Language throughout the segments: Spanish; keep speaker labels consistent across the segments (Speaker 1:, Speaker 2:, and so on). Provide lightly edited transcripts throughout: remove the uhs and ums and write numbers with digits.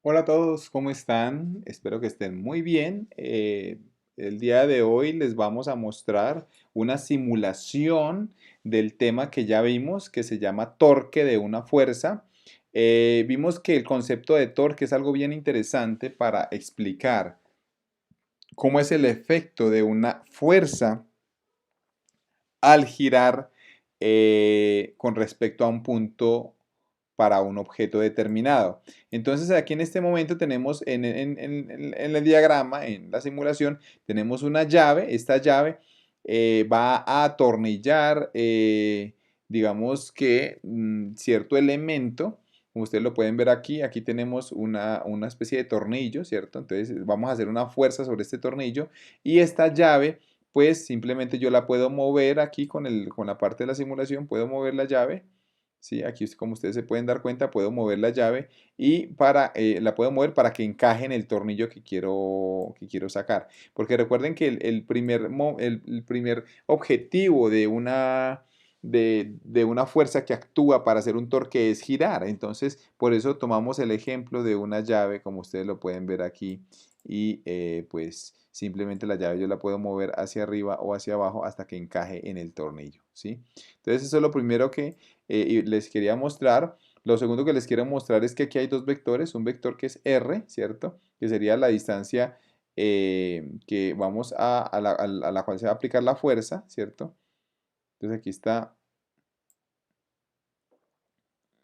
Speaker 1: Hola a todos, ¿cómo están? Espero que estén muy bien. El día de hoy les vamos a mostrar una simulación del tema que ya vimos, que se llama torque de una fuerza. Vimos que el concepto de torque es algo bien interesante para explicar cómo es el efecto de una fuerza al girar con respecto a un punto para un objeto determinado. Entonces aquí en este momento tenemos en el diagrama, en la simulación, tenemos una llave. Esta llave va a atornillar, digamos que cierto elemento. Como ustedes lo pueden ver aquí, aquí tenemos una especie de tornillo, ¿cierto? Entonces vamos a hacer una fuerza sobre este tornillo y esta llave pues simplemente yo la puedo mover aquí con la parte de la simulación, puedo mover la llave, ¿sí? Aquí como ustedes se pueden dar cuenta, puedo mover la llave y la puedo mover para que encaje en el tornillo que quiero sacar. Porque recuerden que el primer objetivo de una fuerza que actúa para hacer un torque es girar. Entonces, por eso tomamos el ejemplo de una llave, como ustedes lo pueden ver aquí, y pues simplemente la llave yo la puedo mover hacia arriba o hacia abajo hasta que encaje en el tornillo, ¿sí? Entonces eso es lo primero que les quería mostrar. Lo segundo que les quiero mostrar es que aquí hay dos vectores, un vector que es R, ¿cierto? Que sería la distancia que vamos a la cual se va a aplicar la fuerza, ¿cierto? Entonces aquí está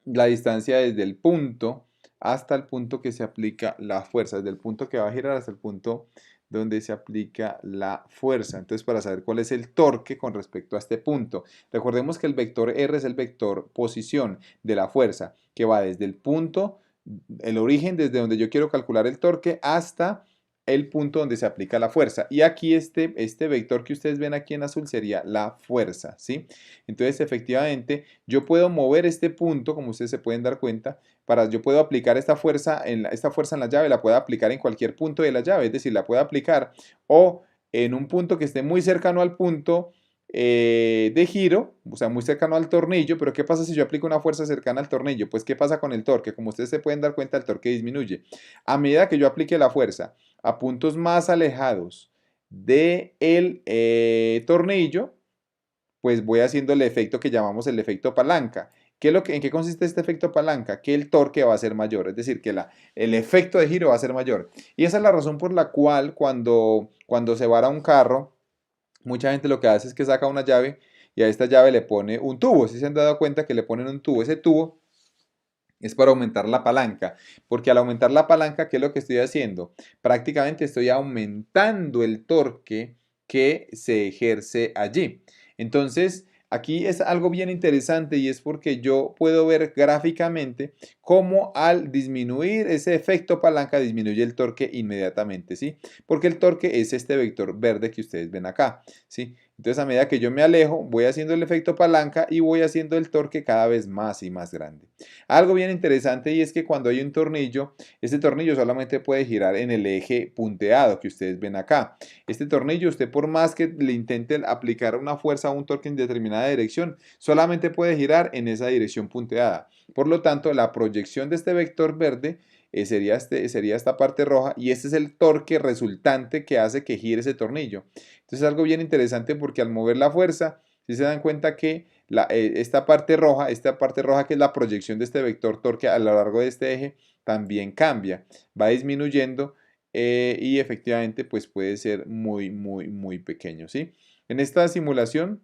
Speaker 1: la distancia desde el punto hasta el punto que se aplica la fuerza, desde el punto que va a girar hasta el punto donde se aplica la fuerza. Entonces, para saber cuál es el torque con respecto a este punto, recordemos que el vector R es el vector posición de la fuerza, que va desde el punto, el origen desde donde yo quiero calcular el torque hasta el punto donde se aplica la fuerza. Y aquí este vector que ustedes ven aquí en azul sería la fuerza, ¿sí? Entonces, efectivamente, yo puedo mover este punto, como ustedes se pueden dar cuenta, yo puedo aplicar esta fuerza en la llave, la puedo aplicar en cualquier punto de la llave, es decir, la puedo aplicar o en un punto que esté muy cercano al punto de giro, o sea, muy cercano al tornillo, pero ¿qué pasa si yo aplico una fuerza cercana al tornillo? Pues, ¿qué pasa con el torque? Como ustedes se pueden dar cuenta, el torque disminuye. A medida que yo aplique la fuerza a puntos más alejados del tornillo, pues voy haciendo el efecto que llamamos el efecto palanca. ¿En qué consiste este efecto palanca? Que el torque va a ser mayor, es decir, que el efecto de giro va a ser mayor. Y esa es la razón por la cual cuando se vara un carro, mucha gente lo que hace es que saca una llave y a esta llave le pone un tubo. Si se han dado cuenta que le ponen un tubo, ese tubo es para aumentar la palanca, porque al aumentar la palanca, ¿qué es lo que estoy haciendo? Prácticamente estoy aumentando el torque que se ejerce allí. Entonces, aquí es algo bien interesante y es porque yo puedo ver gráficamente cómo al disminuir ese efecto palanca disminuye el torque inmediatamente, ¿sí? Porque el torque es este vector verde que ustedes ven acá, ¿sí? Entonces, a medida que yo me alejo, voy haciendo el efecto palanca y voy haciendo el torque cada vez más y más grande. Algo bien interesante y es que cuando hay un tornillo, este tornillo solamente puede girar en el eje punteado que ustedes ven acá. Este tornillo, usted por más que le intente aplicar una fuerza o un torque en determinada dirección, solamente puede girar en esa dirección punteada. Por lo tanto, la proyección de este vector verde sería esta parte roja y este es el torque resultante que hace que gire ese tornillo. Entonces es algo bien interesante porque al mover la fuerza, si se dan cuenta que esta parte roja que es la proyección de este vector torque a lo largo de este eje, también cambia, va disminuyendo y efectivamente pues puede ser muy, muy, muy pequeño, ¿sí? En esta simulación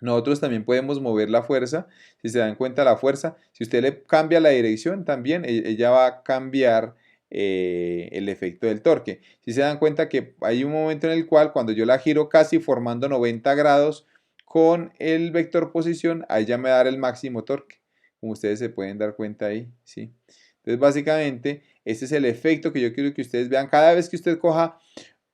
Speaker 1: nosotros también podemos mover la fuerza, si se dan cuenta la fuerza, si usted le cambia la dirección también, ella va a cambiar el efecto del torque. Si se dan cuenta que hay un momento en el cual cuando yo la giro casi formando 90 grados con el vector posición, ahí ya me va a dar el máximo torque, como ustedes se pueden dar cuenta ahí, ¿sí? Entonces básicamente este es el efecto que yo quiero que ustedes vean cada vez que usted coja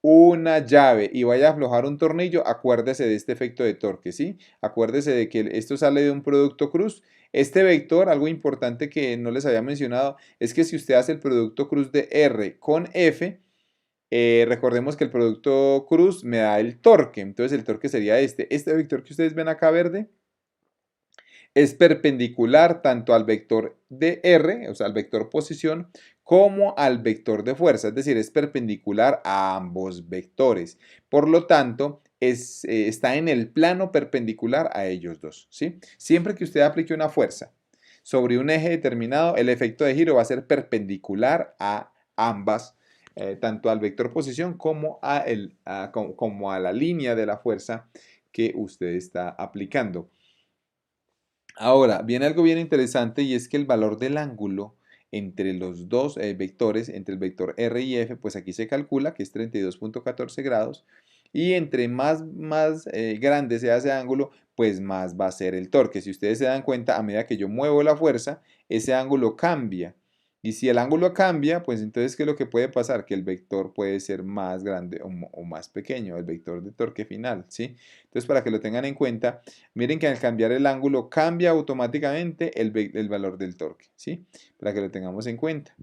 Speaker 1: una llave y vaya a aflojar un tornillo, acuérdese de este efecto de torque, ¿sí? Acuérdese de que esto sale de un producto cruz. Este vector, algo importante que no les había mencionado, es que si usted hace el producto cruz de R con F, recordemos que el producto cruz me da el torque, entonces el torque sería este. Este vector que ustedes ven acá verde, es perpendicular tanto al vector de R, o sea, al vector posición, como al vector de fuerza, es decir, es perpendicular a ambos vectores. Por lo tanto, está en el plano perpendicular a ellos dos, ¿sí? Siempre que usted aplique una fuerza sobre un eje determinado, el efecto de giro va a ser perpendicular a ambas, tanto al vector posición como a la línea de la fuerza que usted está aplicando. Ahora, viene algo bien interesante y es que el valor del ángulo entre los dos vectores, entre el vector R y F, pues aquí se calcula que es 32.14 grados y entre más grande sea ese ángulo, pues más va a ser el torque. Si ustedes se dan cuenta, a medida que yo muevo la fuerza, ese ángulo cambia. Y si el ángulo cambia, pues entonces, ¿qué es lo que puede pasar? Que el vector puede ser más grande o más pequeño, el vector de torque final, ¿sí? Entonces, para que lo tengan en cuenta, miren que al cambiar el ángulo cambia automáticamente el valor del torque, ¿sí? Para que lo tengamos en cuenta.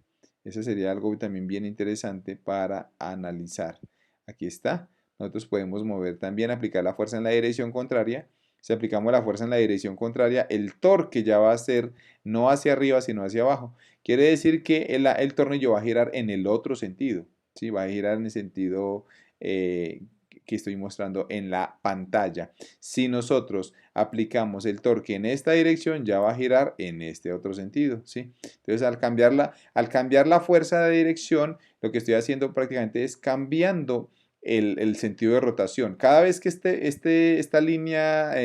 Speaker 1: Eso sería algo también bien interesante para analizar. Aquí está. Nosotros podemos mover también, aplicar la fuerza en la dirección contraria. Si aplicamos la fuerza en la dirección contraria, el torque ya va a ser no hacia arriba, sino hacia abajo. Quiere decir que el tornillo va a girar en el otro sentido, ¿sí? Va a girar en el sentido que estoy mostrando en la pantalla. Si nosotros aplicamos el torque en esta dirección, ya va a girar en este otro sentido, ¿sí? Entonces, al cambiar la fuerza de dirección, lo que estoy haciendo prácticamente es cambiando el sentido de rotación. Cada vez que esta línea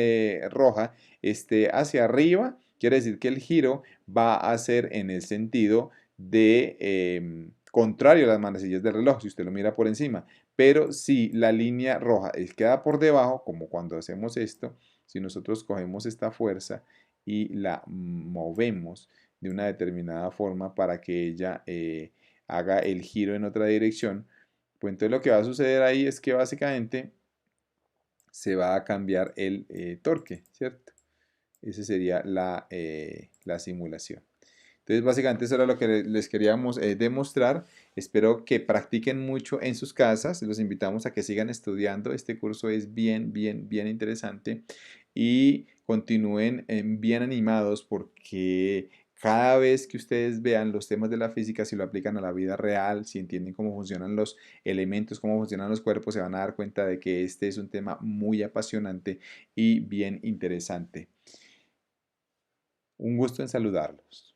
Speaker 1: roja esté hacia arriba, quiere decir que el giro va a ser en el sentido de contrario a las manecillas del reloj, si usted lo mira por encima. Pero si la línea roja queda por debajo, como cuando hacemos esto, si nosotros cogemos esta fuerza y la movemos de una determinada forma para que ella haga el giro en otra dirección, pues entonces lo que va a suceder ahí es que básicamente se va a cambiar el torque, ¿cierto? Esa sería la simulación. Entonces, básicamente eso era lo que les queríamos demostrar. Espero que practiquen mucho en sus casas. Los invitamos a que sigan estudiando. Este curso es bien interesante y continúen bien animados porque cada vez que ustedes vean los temas de la física, si lo aplican a la vida real, si entienden cómo funcionan los elementos, cómo funcionan los cuerpos, se van a dar cuenta de que este es un tema muy apasionante y bien interesante. Un gusto en saludarlos.